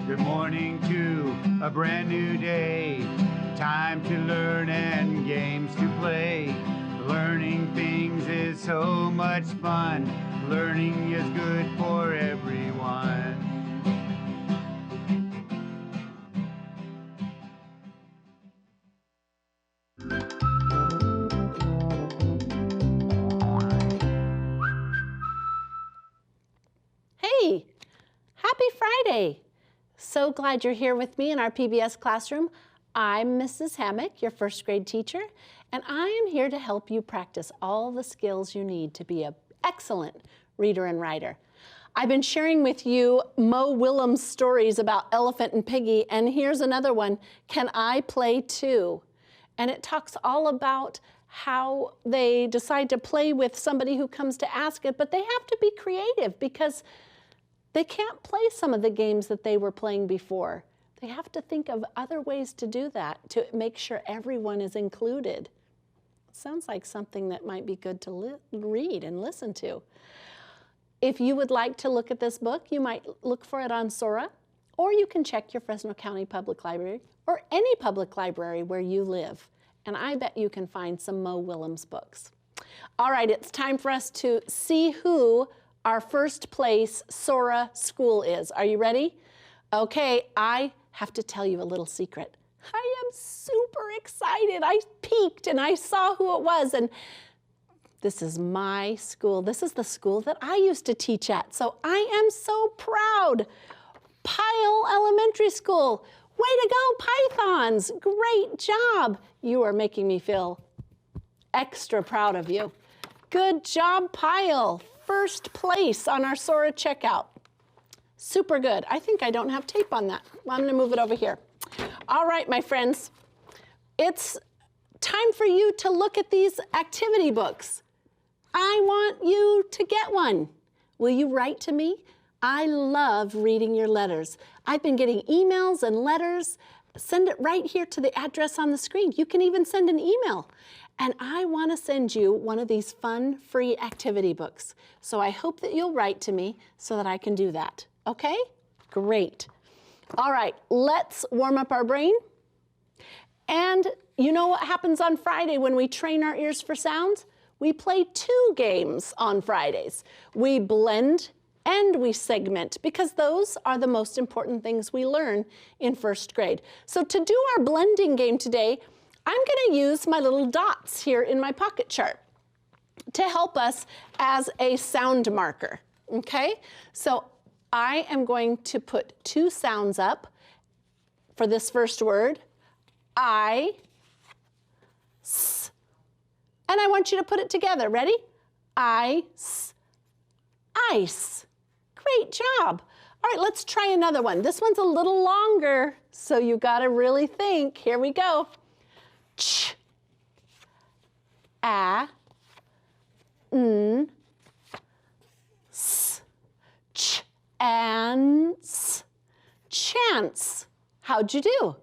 Good morning to a brand new day. Time to learn and games to play. Learning things is so much fun. Learning is good for everyone. Hey, happy Friday. So glad you're here with me in our PBS classroom. I'm Mrs. Hammock, your first grade teacher, and I am here to help you practice all the skills you need to be an excellent reader and writer. I've been sharing with you Mo Willems' stories about Elephant and Piggy, and here's another one, Can I Play Too? And it talks all about how they decide to play with somebody who comes to ask it, but they have to be creative because they can't play some of the games that they were playing before. They have to think of other ways to do that to make sure everyone is included. Sounds like something that might be good to read and listen to. If you would like to look at this book, you might look for it on Sora, or you can check your Fresno County Public Library or any public library where you live. And I bet you can find some Mo Willems books. All right, it's time for us to see who our first place Sora school is. Are you ready? Okay, I have to tell you a little secret. I am super excited. I peeked and I saw who it was, and this is my school. This is the school that I used to teach at, so I am so proud. Pyle Elementary School. Way to go, Pythons. Great job. You are making me feel extra proud of you. Good job, Pyle. First place on our Sora checkout. Super good. I think I don't have tape on that. Well, I'm going to move it over here. All right, my friends. It's time for you to look at these activity books. I want you to get one. Will you write to me? I love reading your letters. I've been getting emails and letters. Send it right here to the address on the screen. You can even send an email. And I want to send you one of these fun, free activity books. So I hope that you'll write to me so that I can do that. Okay? Great. All right, let's warm up our brain. And you know what happens on Friday when we train our ears for sounds? We play 2 games on Fridays. We blend and we segment because those are the most important things we learn in first grade. So to do our blending game today, I'm going to use my little dots here in my pocket chart to help us as a sound marker, okay? So I am going to put 2 sounds up for this first word, I, s, and I want you to put it together. Ready? Ice. Great job. All right, let's try another one. This one's a little longer, so you got to really think. Here we go. Ch, a, n, s, ch, ants, chance. How'd you do?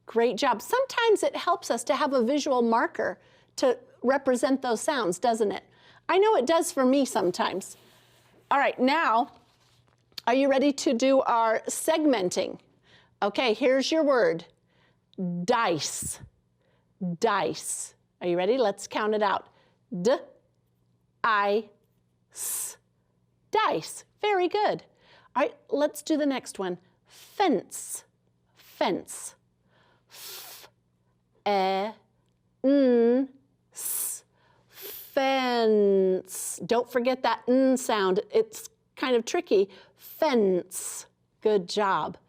Great job. Sometimes it helps us to have a visual marker to represent those sounds, doesn't it? I know it does for me sometimes. All right, now, are you ready to do our segmenting? Okay, here's your word, dice. Dice. Are you ready? Let's count it out. D, I, s, dice. Very good. All right, let's do the next one. Fence. Fence. F, e, n, s. Fence. Don't forget that n sound. It's kind of tricky. Fence. Good job.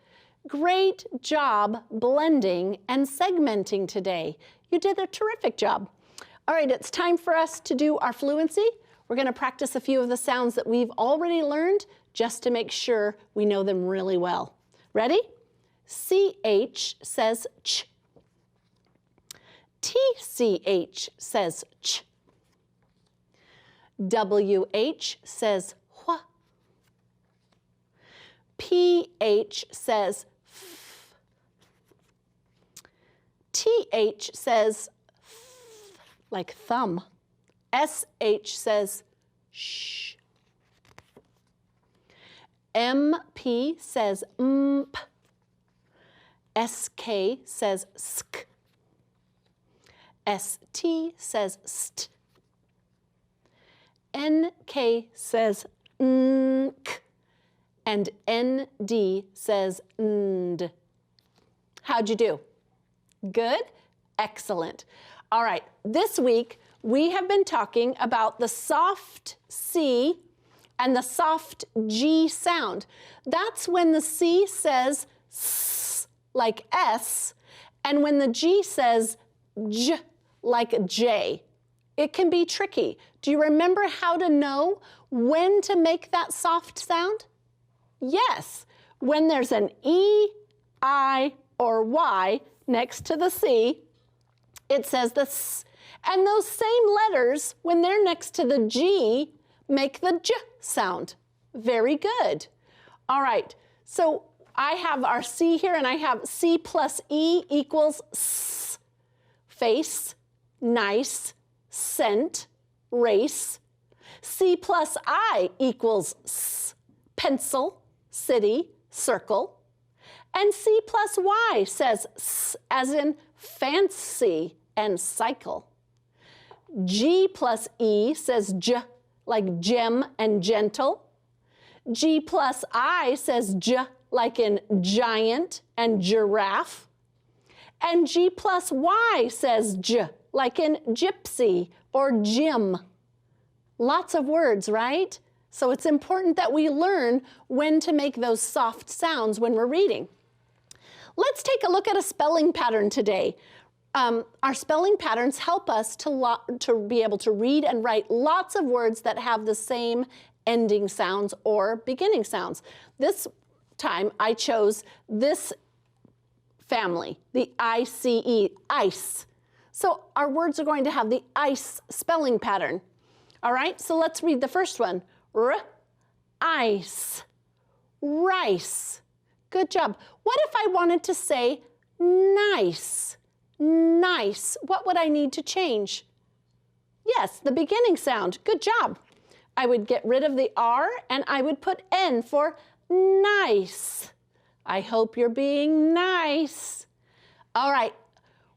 Great job blending and segmenting today. You did a terrific job. All right, it's time for us to do our fluency. We're going to practice a few of the sounds that we've already learned just to make sure we know them really well. Ready? CH says ch. TCH says ch. WH says hua. PH says f. TH says th, like thumb. SH says sh. MP says mp. SK says sk. ST says st. NK says nk. And ND says nd. How'd you do? Good? Excellent. All right, this week we have been talking about the soft C and the soft G sound. That's when the C says S like S, and when the G says J like J. It can be tricky. Do you remember how to know when to make that soft sound? Yes, when there's an E, I, or Y next to the C, it says the S. And those same letters, when they're next to the G, make the J sound. Very good. All right, so I have our C here, and I have C plus E equals S. Face, nice, scent, race. C plus I equals S. Pencil, city, circle. And C plus Y says S as in fancy and cycle. G plus E says J like gem and gentle. G plus I says J like in giant and giraffe. And G plus Y says J like in gypsy or gym. Lots of words, right? So it's important that we learn when to make those soft sounds when we're reading. Let's take a look at a spelling pattern today. Our spelling patterns help us to be able to read and write lots of words that have the same ending sounds or beginning sounds. This time I chose this family, the ICE, ice. So our words are going to have the ice spelling pattern. All right, so let's read the first one. R, ice, rice. Good job. What if I wanted to say nice? Nice. What would I need to change? Yes, the beginning sound. Good job. I would get rid of the R and I would put N for nice. I hope you're being nice. All right.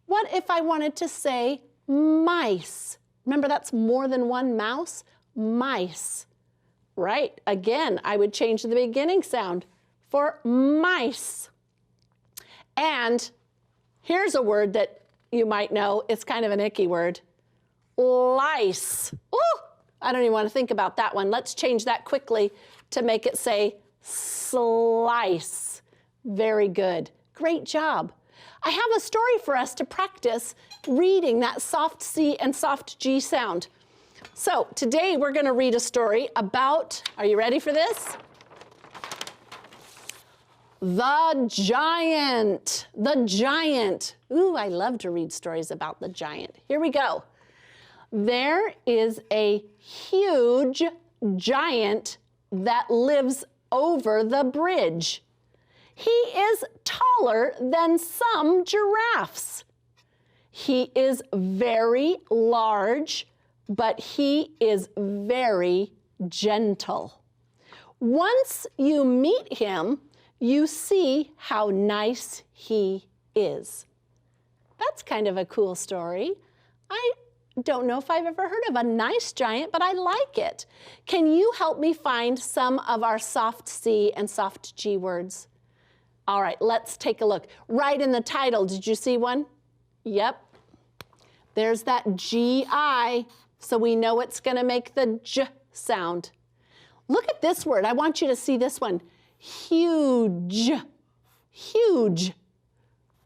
What if I wanted to say mice? Remember, that's more than one mouse. Mice. Right. Again, I would change the beginning sound for mice. And here's a word that you might know. It's kind of an icky word. Lice. Ooh, I don't even want to think about that one. Let's change that quickly to make it say slice. Very good. Great job. I have a story for us to practice reading that soft C and soft G sound. So today we're going to read a story about, are you ready for this? The giant. The giant. Ooh, I love to read stories about the giant. Here we go. There is a huge giant that lives over the bridge. He is taller than some giraffes. He is very large, but he is very gentle. Once you meet him, you see how nice he is. That's kind of a cool story. I don't know if I've ever heard of a nice giant, but I like it. Can you help me find some of our soft C and soft G words? All right, let's take a look. Right in the title, did you see one? Yep. There's that G-I, so we know it's going to make the J sound. Look at this word. I want you to see this one. Huge. Huge.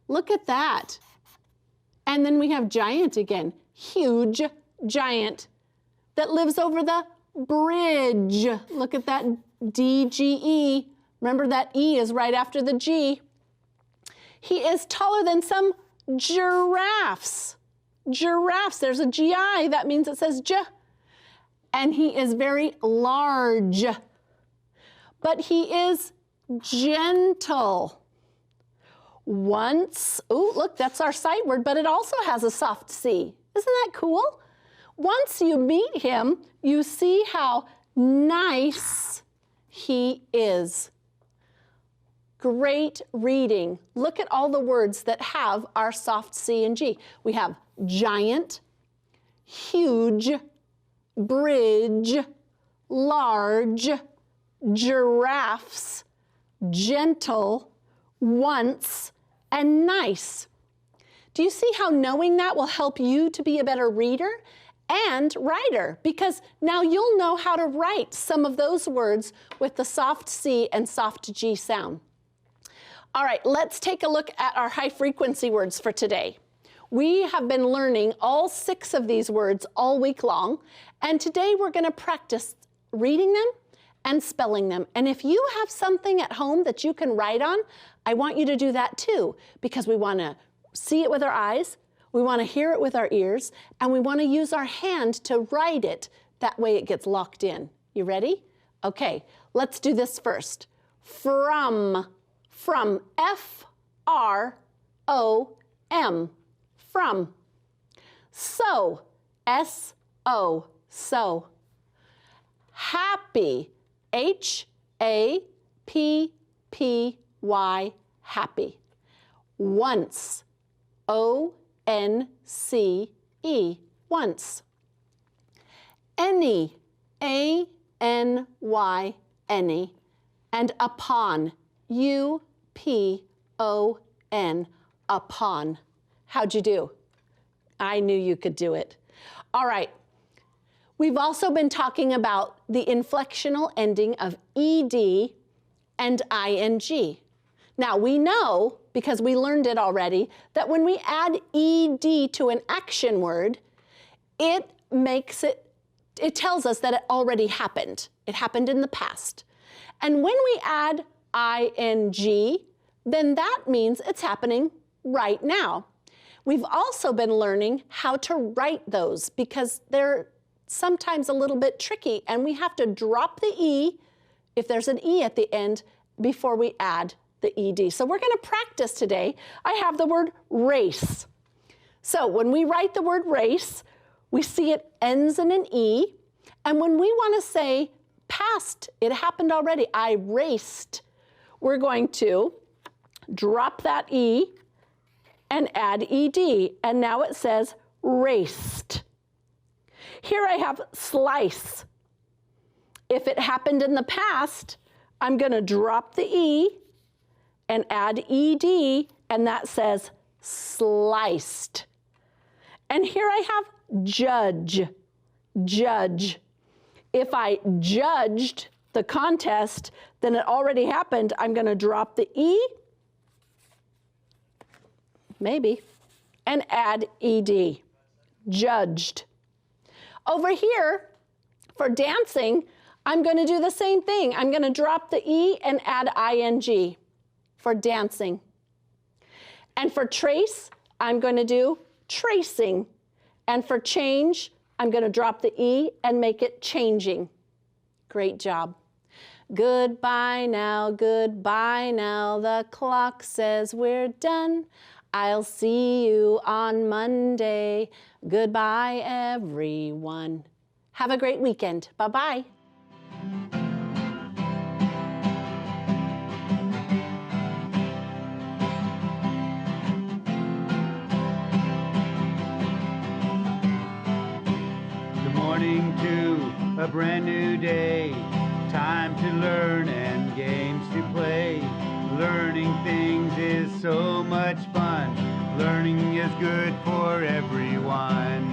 Look at that. And then we have giant again. Huge giant that lives over the bridge. Look at that D-G-E. Remember that E is right after the G. He is taller than some giraffes. Giraffes, there's a G-I, that means it says J. And he is very large. But he is gentle. Once, oh, look, that's our sight word, but it also has a soft C. Isn't that cool? Once you meet him, you see how nice he is. Great reading. Look at all the words that have our soft C and G. We have giant, huge, bridge, large, giraffes, gentle, once, and nice. Do you see how knowing that will help you to be a better reader and writer? Because now you'll know how to write some of those words with the soft C and soft G sound. All right, let's take a look at our high frequency words for today. We have been learning all 6 of these words all week long, and today we're going to practice reading them and spelling them. And if you have something at home that you can write on, I want you to do that too, because we want to see it with our eyes, we want to hear it with our ears, and we want to use our hand to write it. That way it gets locked in. You ready? Okay, let's do this first. From, F-R-O-M, from. So, S-O, so. Happy, H-A-P-P-Y, happy. Once, O-N-C-E, once. Any, A-N-Y, any. And upon, U-P-O-N, upon. How'd you do? I knew you could do it. All right. We've also been talking about the inflectional ending of ED and ING. Now we know, because we learned it already, that when we add ED to an action word, it tells us that it already happened. It happened in the past. And when we add ING, then that means it's happening right now. We've also been learning how to write those because they're sometimes a little bit tricky, and we have to drop the E, if there's an E at the end, before we add the ED. So we're going to practice today. I have the word race. So when we write the word race, we see it ends in an E, and when we want to say past, it happened already, I raced, we're going to drop that E and add ED, and now it says raced. Here I have slice. If it happened in the past, I'm going to drop the E and add ED, and that says sliced. And here I have judge, judge. If I judged the contest, then it already happened. I'm going to drop the E, maybe, and add ED, judged. Over here, for dancing, I'm going to do the same thing. I'm going to drop the E and add ING for dancing. And for trace, I'm going to do tracing. And for change, I'm going to drop the E and make it changing. Great job. Goodbye now, the clock says we're done. I'll see you on Monday. Goodbye, everyone. Have a great weekend. Bye-bye. Good morning to a brand new day. Time to learn and games to play. Learning things is so much fun. Learning is good for everyone.